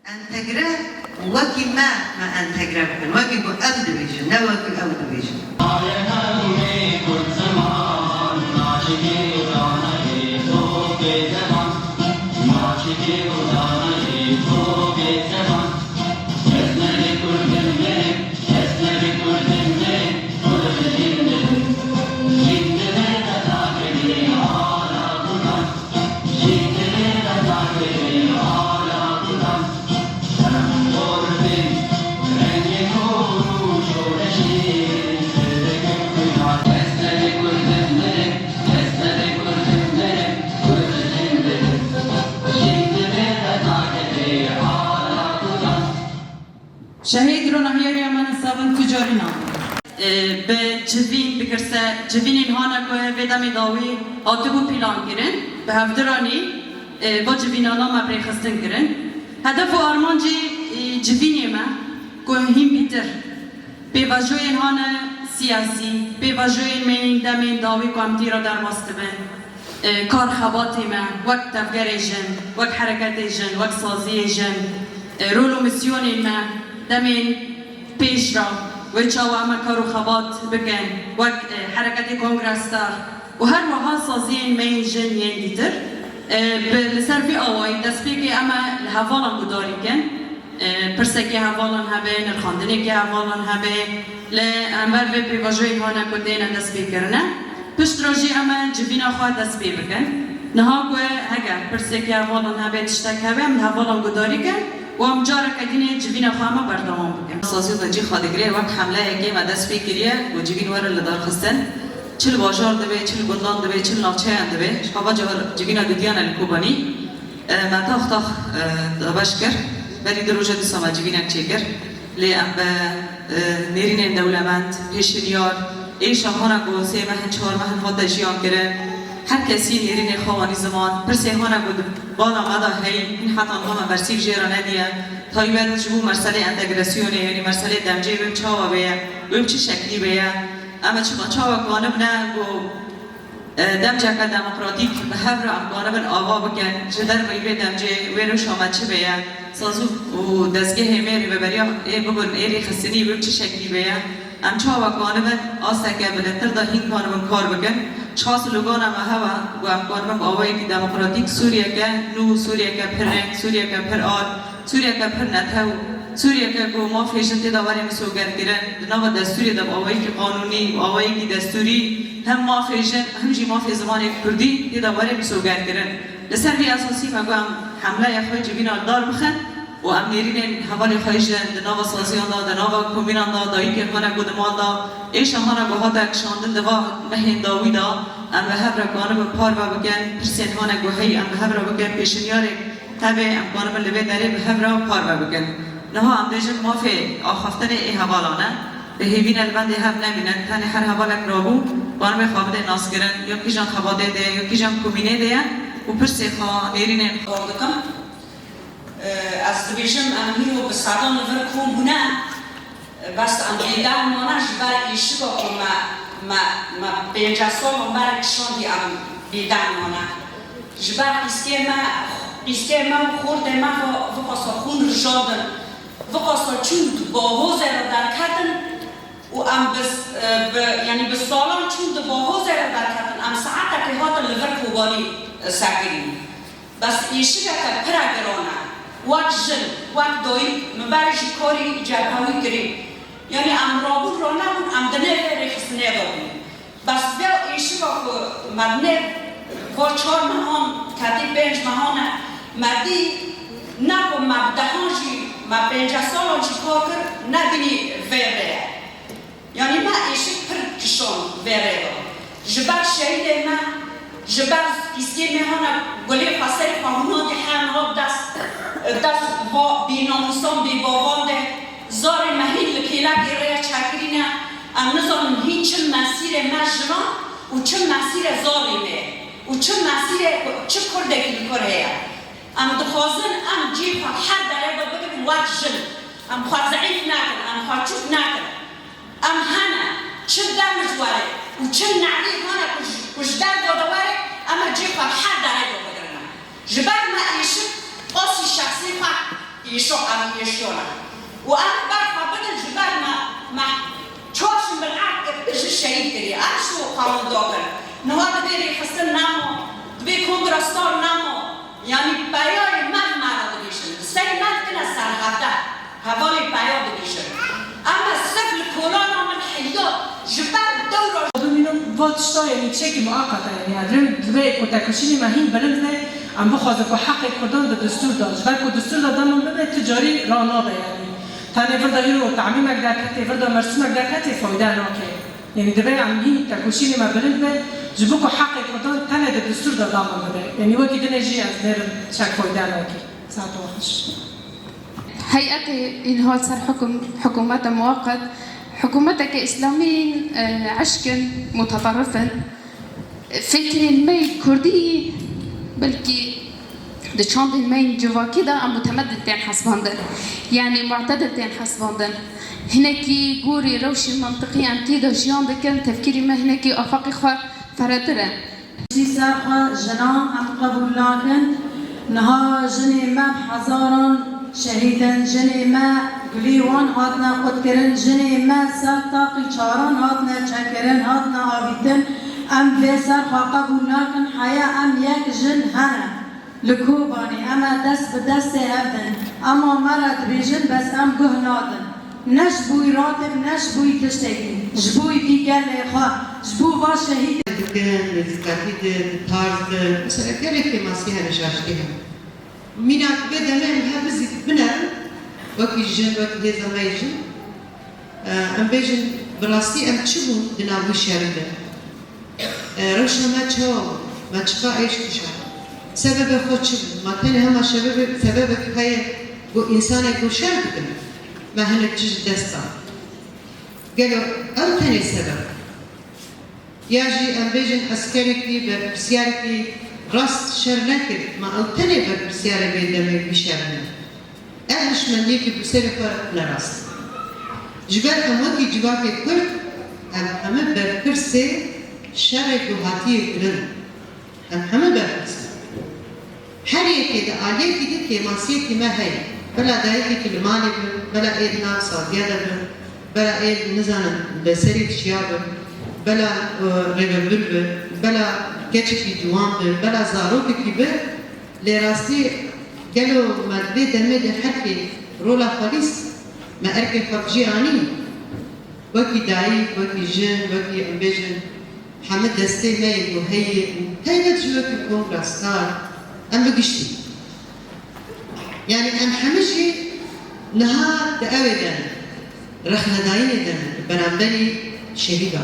انتگره وکی ما انتگره بکن وکی با ابد بیشن نه وکی ابد بیشن شهید رو نهیاری امان سابن تجاری نام به جوین بکرسه جوینین هانا که ودم داوی آتبو پیلان کرن به هفدرانی با جوینانا ما برخستن کرن هدف و آرمان جی جوینی ما که هم بیتر به وجوین هانا سیاسی به وجوین من دم داوی که هم تیرا در مستبن کار خباتی ما وقت تفگری جن وقت حرکتی جن وقت سازی جن رول و مسیونی ما دمین پیش را و چاو اما کارو خبات بکن و حرکت کنگرس دار و هر وها سازین می جن ین دیتر لسر بی آوائی دست بی که اما هوالان گداری کن پرسه که هوالان هبه نرخاندنی که هوالان هبه لامبر و پیواجوی هانا کدین دست بی کرنه پشت راجی اما جبینا خواه دست بی بکن نها که هگر پرسه که هوالان هبه تشتک هبه من هوالان گداری کن و هم جاره کدینه جوین خواهم بردام بکن. سازی دنجی خادگیره وقت حمله که مدرس فکریه و جوین وره لدار خستن. چل بازار دبی، چل گندان دبی، چل نافچه دبی. شبا جوین دودیان الکوبانی. متاخت دبش کر. بری دروجه دستم جوین چیکر. لی ام به نرین دولمند پیشنیار. ایش هانا کو سه ماه چهار ماه خود جیان کرد. هر کسی نرین خوانی زمان پرسه هانا بود بالا مادا هی این حتی آنها برسیف جیران ندیه تایبت جبو مرسله انتگراسیونه یعنی مرسله دمجه بیم چاوا بیا بیم چه شکلی بیا اما چون چاوا قانب نه گو دمجه که دموکراتیک به هفر ام قانب آوا بکن جدر بیبه دمجه ویروش آمد چه بیا سازو و دزگه همیری ببریا ای بگن ایری خستنی بیم چه شکلی بیا ام چاوا قانب آسکه بلندتر دا هین قانب کار بکن چهار لوگان ما هوا و امکانم آوایی که دموکراتیک سوریه که نو سوریه که پر رنگ سوریه که پر آر سوریه که پر نتاو سوریه که کو ما فیشن تی داوری مسوگر کرن نو دستوری دم آوایی که قانونی آوایی که دستوری هم ما فیشن همچی ما فی زمان کردی تی داوری مسوگر کرن لسر بی اساسی مگم حمله یخوی جبین دار بخن و ام نیرین حوالی خواهیشن دنوا سازیان دا دنوا کومینان دا دایی که خانه بود ما دا ایش هانا گوها تا کشاندن دوا مهین داوی دا ام به هفر کانم پار و بگن پرسین هانا گوهی ام به هفر بگن پیشنیاره تبه ام کانم لبه داره به هفر پار و بگن نها ام دیجن مافی آخفتن ای حوالانه به هیوین البند هف نمینن تنی هر حوالک رابو کانم خوابده ناس گرن یا کی جان خوابده ده یا کی جان کومینه ده و پرسی خواه نیرین خوابدکم از بیشم امیرو به سادان ورکوم بونه بس ام دیدار مانش برای ایشگاه ما پنجاه سال برای کشاندی ام دیدار مانه جبر اسکی ما خورده ما وقاسا خون رجادن وقاسا چون با حوزه را در کردن و ام یعنی به سالان چون با حوزه را در کردن ام ساعت که هات لورکو باری ساکرین بس ایشگاه که پرگرانه وقت جن وقت دایی مبارش کاری جبهوی کردیم یعنی ام رابود را نبود ام دنه رخص نداریم بس بیل ایشی با مدنه با چهار مهان کتی پنج مهانه مردی نکو مبدهانشی ما پنجاه سالان چی کار کرد ندینی ویره یعنی ما ایشی پر کشان ویره جبر شهید ما جبر اسکی مهانه گلی خسری خواهنان دی همه دست با بیناموسان بی باوانده زار مهین لکیلا گیره چکرینه ام نزانم هیچ مسیر مجران و چه مسیر زاریمه و چه مسیر چه کرده که کره ام دخوازن ام جیب هر داره با بگم وقت جن ام خواه ضعیف نکن ام خواه چوب نکن ام هنه چه دمج واره و چه نعلی هنه کش در دادواره ام جیب هر داره با بگرنه جبر ما ایشم قاسی شخصی خواه يشو أم يشونا وأنا بعرف بدل جبال ما تشوفش بالعقل إيش الشيء كذي أنا شو قانون دوغر نواد بيري حسن نامو تبي كونغرستور نامو يعني بايو ما دبيشن سي ما كنا صار هذا هذول بايو دبيشن أما سفل كورونا من حياة جبال دورة دومینو واتشتا یعنی چکی مؤقته یعنی ادریم دوی کتکشی مهین بلنده ام بخواد که حق کردن به دستور داشت و که دستور دادن به تجاری رانا به یعنی تنه فردا هیرو تعمیم اگرکتی فردا مرسوم اگرکتی فایده ناکه یعنی دوی عمهین تکشی ما بلنده جبو که حق کردن تنه به دستور دادن به یعنی وقتی دنیجی از نر چک فایده ناکه ساعت وقتش هيئة إنهاء صار حكومات مؤقت حكومتك كإسلاميين عشقا متطرفا فكر المي كردي بلكي دشان المي جوا كده أم متمدد تين حسباندن يعني معتدل تين حسباندن هناكي جوري روشي منطقي أم تيدا جيان دكان تفكيري ما هناكي أفاقي خوا فردرة سرقة جنان أم قبول لكن نها جني ما حزارا شهيدا جني ما قليوان هاتنا قدكرن جني ما سلطاقي چاران هاتنا چكرن هاتنا آبيتن أم بسر قبول لكن حياة أم يك جن هنا لكوباني أما دست بدست هبدن أما مرد بيجن بس أم قه نادن نش بوي راتب نش بوي تشتكي جبوي في كالي خوا جبو باش شهيد دكان التعقيد طارد مثلا كيف ماسكها نشاشتها مينات بدنا هبزت بنا وكي جن وكي زمايجن ام بيجن براسي ام تشبو دنابو شارده روشنا ما تشو ما تشقا ايش تشا سبب خود شبو ما كان هما سبب كفاية بو انسان يكون شارده ما هنك تجد دستا قالوا او تاني سبب ياجي ام بيجن عسكري كي بسياري كي راست شر نكر ما او تاني بسياري بيدمي بشارنا اهش من يكي بسياري فرق لراست جبال اموكي جواكي كرد ام همه بركرسي شرق و هاتيه كرن ام همه بركرسي هر يكي دا آليه كي دا كيماسيه كي ما هاي بلا دايكي كي لمالي بن بلا ايد ناب صاديادا بن بلا ايد نزانا بسري تشيابن بلا ريبل بلا كتشكي جوان بلا زاروكي كي بر لراستي قالوا ما تبيت المدى حكي رولا خالص ما أركي خبجي عني وكي داعي وكي جن وكي أمبيجن حمد دستي ماي وهي هيدا جوكي كونغرستار أم بقشتي يعني أم حمجي نهار دقاوي دانا رخنا دايني دانا بنامبني شهيدا